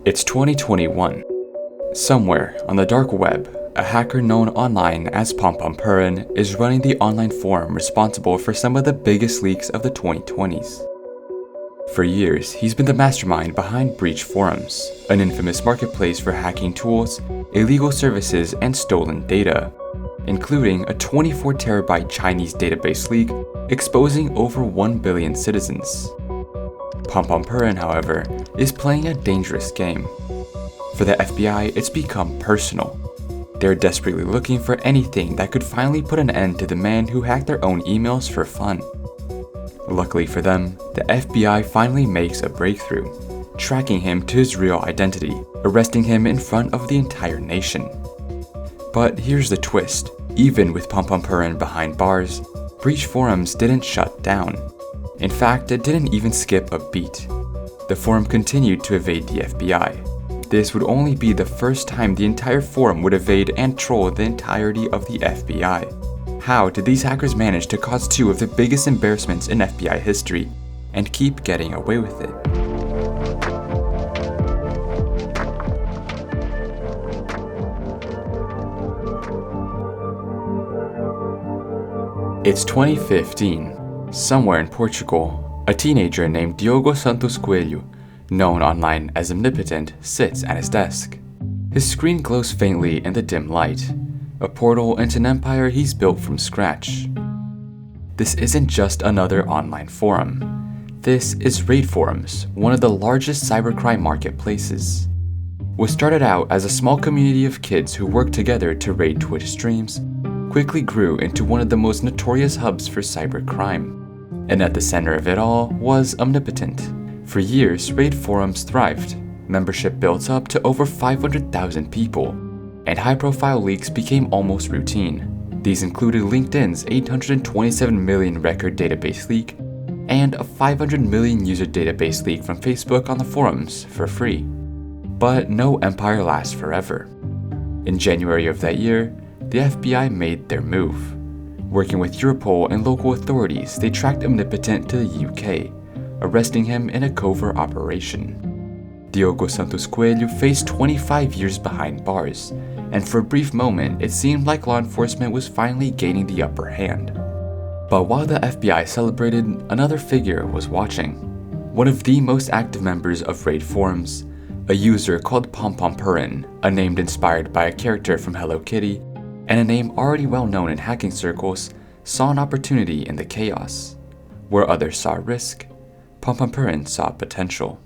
It's 2021. Somewhere on the dark web, a hacker known online as Pompompurin is running the online forum responsible for some of the biggest leaks of the 2020s. For years, he's been the mastermind behind BreachForums, an infamous marketplace for hacking tools, illegal services, and stolen data, including a 24-terabyte Chinese database leak exposing over 1 billion citizens. Pompompurin, however, is playing a dangerous game. For the FBI, it's become personal. They're desperately looking for anything that could finally put an end to the man who hacked their own emails for fun. Luckily for them, the FBI finally makes a breakthrough, tracking him to his real identity, arresting him in front of the entire nation. But here's the twist: even with Pompompurin behind bars, BreachForums didn't shut down. In fact, it didn't even skip a beat. The forum continued to evade the FBI. This would only be the first time the entire forum would evade and troll the entirety of the FBI. How did these hackers manage to cause two of the biggest embarrassments in FBI history and keep getting away with it? It's 2015. Somewhere in Portugal, a teenager named Diogo Santos Coelho, known online as Omnipotent, sits at his desk. His screen glows faintly in the dim light, a portal into an empire he's built from scratch. This isn't just another online forum. This is RaidForums, one of the largest cybercrime marketplaces. What started out as a small community of kids who worked together to raid Twitch streams quickly grew into one of the most notorious hubs for cybercrime. And at the center of it all was Omnipotent. For years, RaidForums thrived. Membership built up to over 500,000 people, and high-profile leaks became almost routine. These included LinkedIn's 827 million record database leak and a 500 million user database leak from Facebook on the forums for free. But no empire lasts forever. In January of that year, the FBI made their move. Working with Europol and local authorities, they tracked Omnipotent to the UK, arresting him in a covert operation. Diogo Santos Coelho faced 25 years behind bars, and for a brief moment it seemed like law enforcement was finally gaining the upper hand. But while the FBI celebrated, another figure was watching. One of the most active members of RaidForums, a user called Pompompurin, a name inspired by a character from Hello Kitty, and a name already well known in hacking circles, saw an opportunity in the chaos. Where others saw risk, Pompompurin saw potential.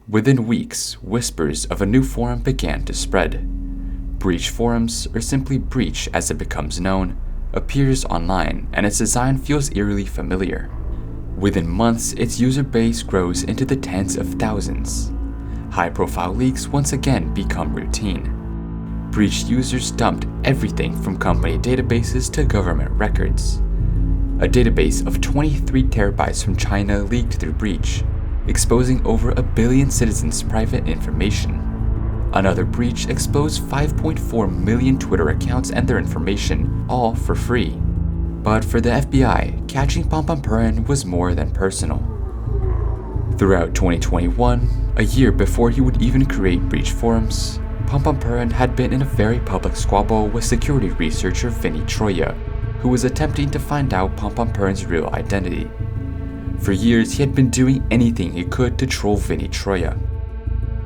Within weeks, whispers of a new forum began to spread. BreachForums, or simply Breach as it becomes known, appears online, and its design feels eerily familiar. Within months, its user base grows into the tens of thousands. High-profile leaks once again become routine. Breach users dumped everything from company databases to government records. A database of 23 terabytes from China leaked through Breach, exposing over 1 billion citizens' private information. Another breach exposed 5.4 million Twitter accounts and their information, all for free. But for the FBI, catching Pompompurin was more than personal. Throughout 2021, a year before he would even create BreachForums, Pompompurin had been in a very public squabble with security researcher Vinny Troia, who was attempting to find out Pompompurin's real identity. For years, he had been doing anything he could to troll Vinny Troia.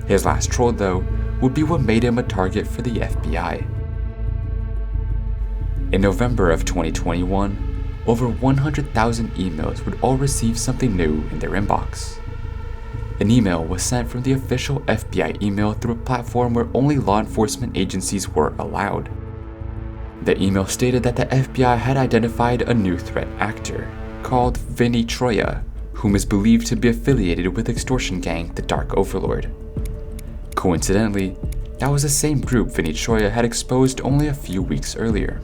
His last troll, though, would be what made him a target for the FBI. In November of 2021, over 100,000 emails would all receive something new in their inbox. An email was sent from the official FBI email through a platform where only law enforcement agencies were allowed. The email stated that the FBI had identified a new threat actor, called Vinny Troia, whom is believed to be affiliated with extortion gang the Dark Overlord. Coincidentally, that was the same group Vinny Troia had exposed only a few weeks earlier.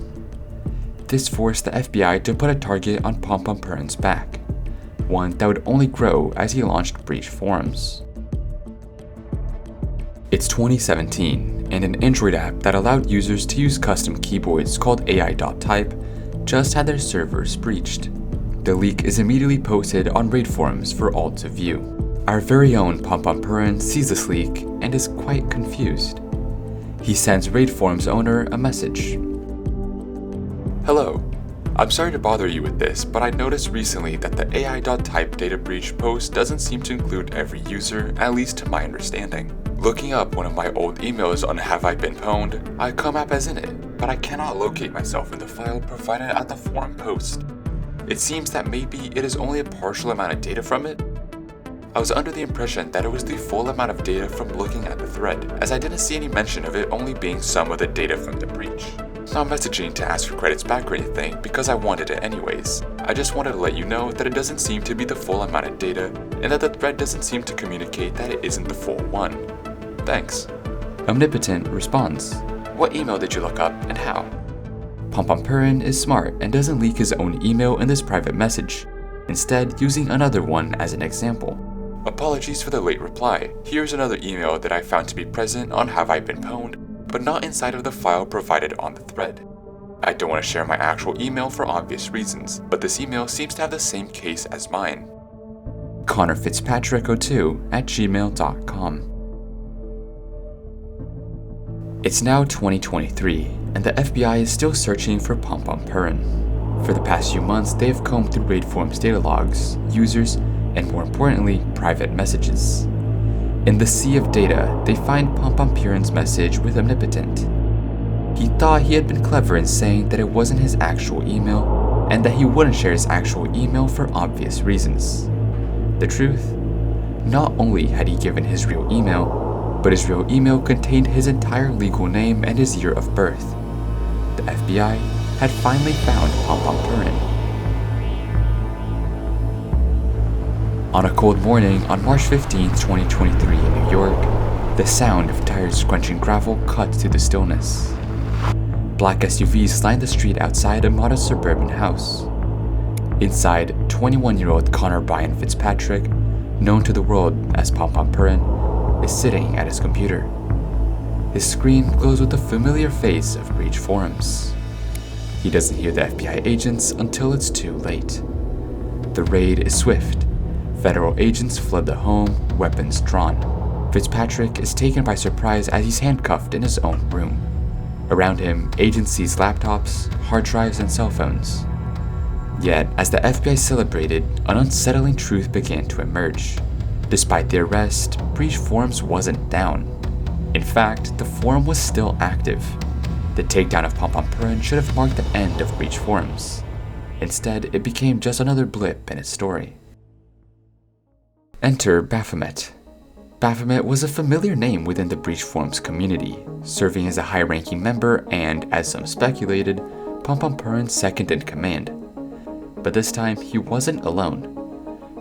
This forced the FBI to put a target on Pompompurin's back, one that would only grow as he launched BreachForums. It's 2017, and an Android app that allowed users to use custom keyboards called AI.type just had their servers breached. The leak is immediately posted on RaidForums for all to view. Our very own Pompompurin sees this leak and is quite confused. He sends RaidForums owner a message. Hello. I'm sorry to bother you with this, but I noticed recently that the AI.type data breach post doesn't seem to include every user, at least to my understanding. Looking up one of my old emails on Have I Been Pwned, I come up as in it, but I cannot locate myself in the file provided at the forum post. It seems that maybe it is only a partial amount of data from it. I was under the impression that it was the full amount of data from looking at the thread, as I didn't see any mention of it only being some of the data from the breach. Not messaging to ask for credits back or anything, because I wanted it anyways. I just wanted to let you know that it doesn't seem to be the full amount of data, and that the thread doesn't seem to communicate that it isn't the full one. Thanks. Omnipotent responds, what email did you look up and how? Pompompurin is smart and doesn't leak his own email in this private message, instead using another one as an example. Apologies for the late reply. Here's another email that I found to be present on Have I Been Pwned, but not inside of the file provided on the thread. I don't want to share my actual email for obvious reasons, but this email seems to have the same case as mine. ConnorFitzpatrick02@gmail.com. It's now 2023, and the FBI is still searching for Pompompurin. For the past few months, they have combed through RaidForums data logs, users, and more importantly, private messages. In the sea of data, they find Pompompurin's message with Omnipotent. He thought he had been clever in saying that it wasn't his actual email, and that he wouldn't share his actual email for obvious reasons. The truth? Not only had he given his real email, but his real email contained his entire legal name and his year of birth. The FBI had finally found Pompompurin. On a cold morning on March 15, 2023 in New York, the sound of tires scrunching gravel cuts through the stillness. Black SUVs line the street outside a modest suburban house. Inside, 21-year-old Connor Brian Fitzpatrick, known to the world as Pompompurin, is sitting at his computer. His screen glows with the familiar face of BreachForums. He doesn't hear the FBI agents until it's too late. The raid is swift. Federal agents flood the home, weapons drawn. Fitzpatrick is taken by surprise as he's handcuffed in his own room. Around him, agents seize laptops, hard drives, and cell phones. Yet, as the FBI celebrated, an unsettling truth began to emerge. Despite the arrest, BreachForums wasn't down. In fact, the forum was still active. The takedown of Pompompurin should have marked the end of BreachForums. Instead, it became just another blip in its story. Enter Baphomet. Baphomet was a familiar name within the BreachForums community, serving as a high-ranking member and, as some speculated, Pompompurin's second-in-command. But this time, he wasn't alone.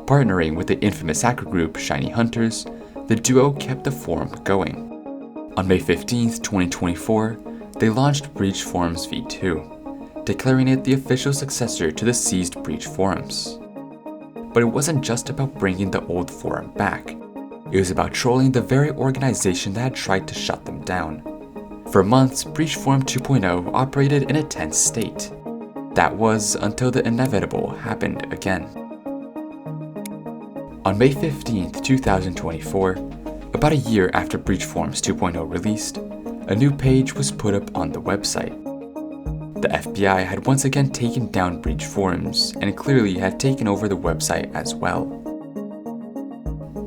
Partnering with the infamous hacker group Shiny Hunters, the duo kept the forum going. On May 15, 2024, they launched BreachForums v2, declaring it the official successor to the seized BreachForums. But it wasn't just about bringing the old forum back. It was about trolling the very organization that had tried to shut them down. For months, BreachForum 2.0 operated in a tense state. That was until the inevitable happened again. On May 15, 2024, about a year after BreachForums 2.0 released, a new page was put up on the website. The FBI had once again taken down BreachForums and clearly had taken over the website as well.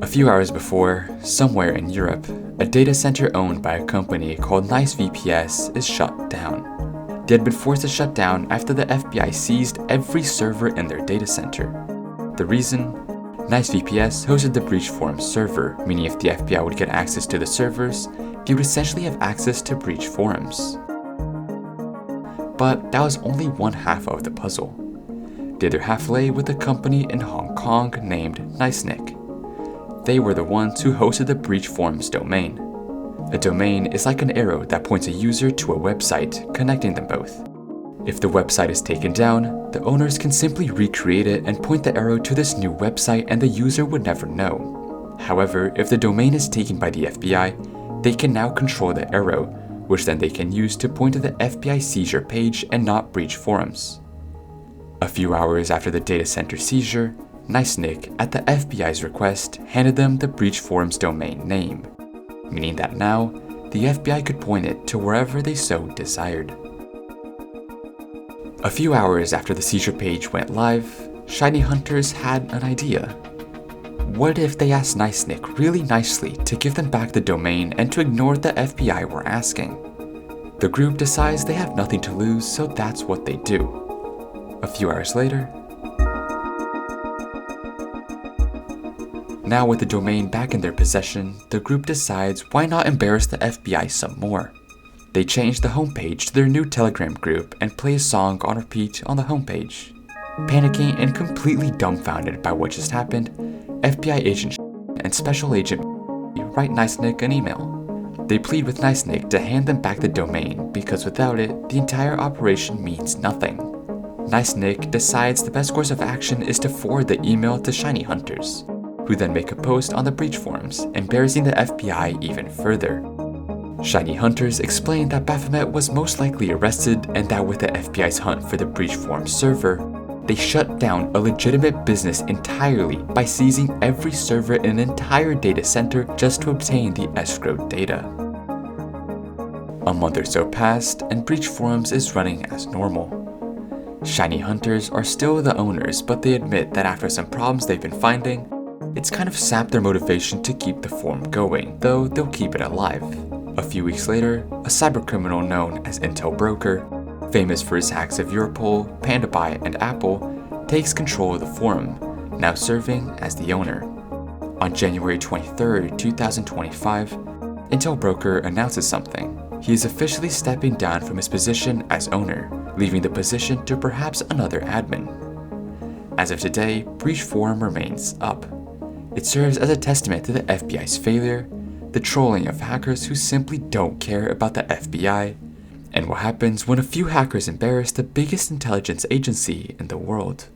A few hours before, somewhere in Europe, a data center owned by a company called NiceVPS is shut down. They had been forced to shut down after the FBI seized every server in their data center. The reason? NiceVPS hosted the BreachForums server, meaning if the FBI would get access to the servers, they would essentially have access to BreachForums. But that was only one half of the puzzle. The other half lay with a company in Hong Kong named NiceNick. They were the ones who hosted the BreachForums domain. A domain is like an arrow that points a user to a website, connecting them both. If the website is taken down, the owners can simply recreate it and point the arrow to this new website and the user would never know. However, if the domain is taken by the FBI, they can now control the arrow, which then they can use to point to the FBI seizure page and not BreachForums. A few hours after the data center seizure, Nice Nick, at the FBI's request, handed them the BreachForums domain name, meaning that now, the FBI could point it to wherever they so desired. A few hours after the seizure page went live, Shiny Hunters had an idea. What if they asked Nice Nick really nicely to give them back the domain and to ignore what the FBI were asking? The group decides they have nothing to lose, so that's what they do. A few hours later, now with the domain back in their possession, the group decides why not embarrass the FBI some more. They change the homepage to their new Telegram group and play a song on repeat on the homepage. Panicking and completely dumbfounded by what just happened, FBI agent and Special Agent write Nice Nick an email. They plead with Nice Nick to hand them back the domain because without it, the entire operation means nothing. Nice Nick decides the best course of action is to forward the email to Shiny Hunters, who then make a post on the BreachForums, embarrassing the FBI even further. Shiny Hunters explained that Baphomet was most likely arrested and that with the FBI's hunt for the BreachForums server, they shut down a legitimate business entirely by seizing every server in an entire data center just to obtain the escrowed data. A month or so passed and BreachForums is running as normal. Shiny Hunters are still the owners, but they admit that after some problems they've been finding, it's kind of sapped their motivation to keep the forum going, though they'll keep it alive. A few weeks later, a cybercriminal known as Intel Broker, famous for his hacks of Europol, PandaBuy, and Apple, takes control of the forum, now serving as the owner. On January 23, 2025, Intel Broker announces something. He is officially stepping down from his position as owner, leaving the position to perhaps another admin. As of today, BreachForum remains up. It serves as a testament to the FBI's failure, the trolling of hackers who simply don't care about the FBI, and what happens when a few hackers embarrass the biggest intelligence agency in the world.